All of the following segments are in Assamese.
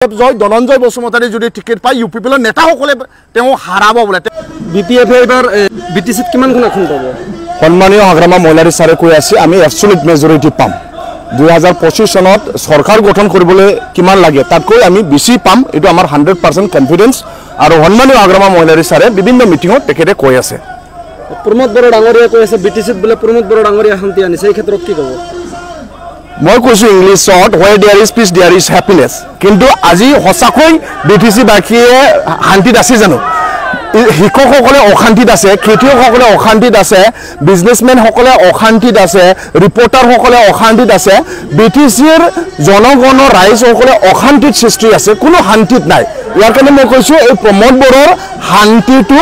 জয় ধনঞ্জয় বসুমতাৰী যদি টিকেট পায় ইউ পি পিলৰ নেতাসকলে তেওঁ হাৰাব বোলে। বিপিএফে এবাৰ বিটিচিত কিমানখন আসন পাব? সন্মানীয় হাগ্ৰামা মহিলাৰী ছাৰে কৈ আছে আমি এবছলিউট মেজৰিটি পাম। 2025 চনত চৰকাৰ গঠন কৰিবলৈ কিমান লাগে তাতকৈ আমি বেছি পাম, এইটো আমাৰ 100% কনফিডেন্স। আৰু সন্মানীয় হাগ্ৰামা মহিলাৰী ছাৰে বিভিন্ন মিটিঙত তেখেতে কৈ আছে। প্ৰমোদ বড়ো ডাঙৰীয়া কৈ আছে বিটিচিত বোলে প্ৰমোদ বড়ো ডাঙৰীয়া শান্তি আনিছে, এই ক্ষেত্ৰত কি ক'ব? মই কৈছো ইংলিছত where there is peace there is happiness. কিন্তু আজি সঁচাকৈ বিটিচি বাসীয়ে শান্তিত আছে জানো? শিক্ষকসকলে অশান্তিত আছে, খেতিয়কসকলে অশান্তিত আছে, বিজনেছমেনসকলে অশান্তিত আছে, ৰিপৰ্টাৰসকলে অশান্তিত আছে, বিটিচিৰ জনগণৰ ৰাইজসকলে অশান্তিত সৃষ্টি আছে, কোনো শান্তিত নাই। ইয়াৰ কাৰণে মই কৈছো এই প্ৰমোদ বড়োৰ শান্তিটো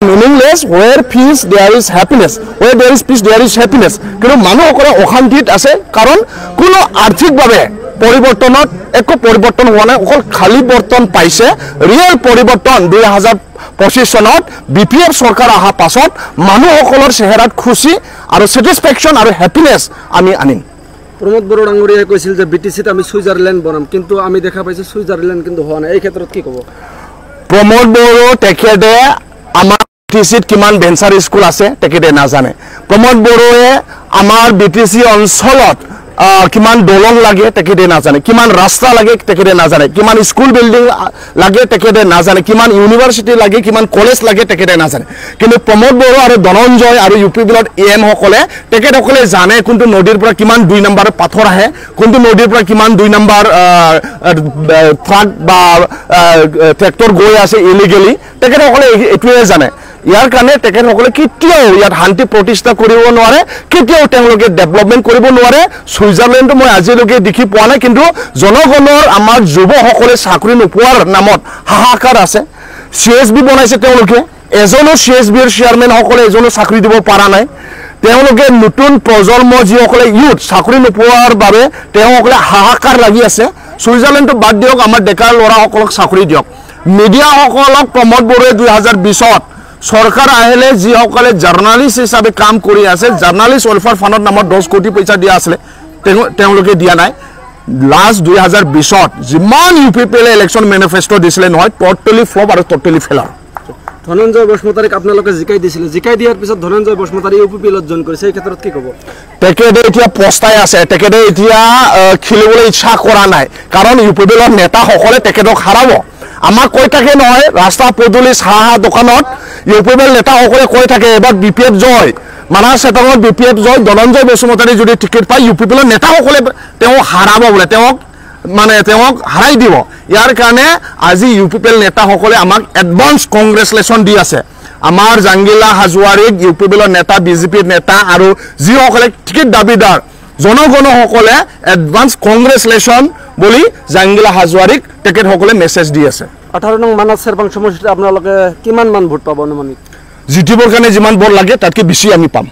meaningless where peace there is happiness, where there is peace there is happiness। কিন্তু মানুহসকলে অশান্তিত আছে কাৰণ কোনো আৰ্থিকভাৱে পৰিৱৰ্তনত একো পৰিৱৰ্তন হোৱা নাই, অকল খালী বৰ্তন পাইছে। ৰিয়েল পৰিৱৰ্তন 2025 চনত বিপিএফ চৰকাৰ অহা পাছত মানুহসকলৰ চেহেৰাত খুচি আৰু ছেটিছফেকশ্যন আৰু হেপিনেছ আমি আনিম। প্ৰমোদ বড়ো ডাঙৰীয়াই কৈছিল যে বিটিচিত আমি ছুইজাৰলেণ্ড বনাম, কিন্তু আমি দেখা পাইছোঁ ছুইজাৰলেণ্ড কিন্তু হোৱা নাই, এই ক্ষেত্ৰত কি ক'ব? প্ৰমোদ বড়ো তেখেতে আমাৰ বিটিচিত কিমান ভেঞ্চাৰ স্কুল আছে তেখেতে নাজানে। প্ৰমোদ বড়োৱে আমাৰ বিটিচি অঞ্চলত কিমান দলং লাগে তেখেতে নাজানে, কিমান ৰাস্তা লাগে তেখেতে নাজানে, কিমান স্কুল বিল্ডিং লাগে তেখেতে নাজানে, কিমান ইউনিভাৰ্চিটি লাগে, কিমান কলেজ লাগে তেখেতে নাজানে। কিন্তু প্ৰমোদ বড়ো আৰু ধনঞ্জয় আৰু ইউ পি বিলত AM সকলে তেখেতসকলে জানে কোনটো নদীৰ পৰা কিমান 2 নম্বৰ পাথৰ আহে, কোনটো নদীৰ পৰা কিমান 2 নম্বৰ ট্ৰাক বা ট্ৰেক্টৰ গৈ আছে ইলিগেলি, তেখেতসকলে এইটোৱে জানে। ইয়াৰ কাৰণে তেখেতসকলে কেতিয়াও ইয়াত শান্তি প্ৰতিষ্ঠা কৰিব নোৱাৰে, কেতিয়াও তেওঁলোকে ডেভেলপমেণ্ট কৰিব নোৱাৰে। ছুইজাৰলেণ্ডটো মই আজিলৈকে দেখি পোৱা নাই, কিন্তু জনগণৰ আমাৰ যুৱসকলে চাকৰি নোপোৱাৰ নামত হাহাকাৰ আছে। CSB বনাইছে তেওঁলোকে, এজনো CSBৰ চেয়াৰমেনসকলে এজনো চাকৰি দিব পৰা নাই। তেওঁলোকে নতুন প্ৰজন্ম যিসকলে ইউথ চাকৰি নোপোৱাৰ বাবে তেওঁলোকসকলে হাহাকাৰ লাগি আছে। ছুইজাৰলেণ্ডটো বাদ দিয়ক, আমাৰ ডেকা ল'ৰাসকলক চাকৰি দিয়ক। মিডিয়াসকলক প্ৰমোদ বড়োৱে 2020ত চৰকাৰ আহিলে যিসকলে জাৰ্ণালিষ্ট হিচাপে কাম কৰি আছে, জাৰ্ণালিষ্ট ৱেলফেয়াৰ ফাণ্ডৰ নামত 10 কোটি পইচা দিয়া আছিলে, তেওঁলোকে দিয়া নাই। লাষ্ট 2020ত যিমান UPPলে ইলেকশ্যন মেনিফেষ্টো দিছিলে নহয়, ট'টেলি ফ্লপ আৰু ট'টেলি ফেলাৰ। ধনঞ্জয় বসুমতাৰীক আপোনালোকে জিকাই দিছিলে, জিকাই দিয়াৰ পিছত ধনঞ্জয় বসুমতাৰী UPPলত জইন কৰিছে, এই ক্ষেত্ৰত কি ক'ব? তেখেতে এতিয়া পস্তাই আছে, তেখেতে এতিয়া খেলিবলৈ ইচ্ছা কৰা নাই, কাৰণ UPPলৰ নেতাসকলে তেখেতক হাৰাব। আমাক কৈ থাকে নহয়, ৰাস্তা পদূলি চাহ দোকানত UPPৰ নেতাসকলে কৈ থাকে এবাৰ BPF জয়, মানাহ চেতাঙত BPF জয়, ধনঞ্জয় বসুমতাৰী যদি টিকেট পায় UPPৰ নেতাসকলে তেওঁ হাৰাব বোলে, তেওঁক হাৰাই দিব। ইয়াৰ কাৰণে আজি UPPৰ নেতাসকলে আমাক এডভান্স কংগ্ৰেচুলেশ্যন দি আছে। আমাৰ জাংগিলা হাজোৱাৰীক UPPৰ নেতা, BJPৰ নেতা আৰু যিসকলে টিকেট দাবীদাৰ জনগণসকলে এডভান্স কংগ্ৰেচুলেশ্যন বুলি জাংগিলা হাজোৱাৰীক তেখেতসকলে মেছেজ দি আছে। 18 নং মানাহ চেৰপাং সমষ্টিত আপোনালোকে কিমান মান ভোট পাব অনুমানিত? জিতিবৰ কাৰণে যিমান ভোট লাগে তাতকৈ বেছি আমি পাম।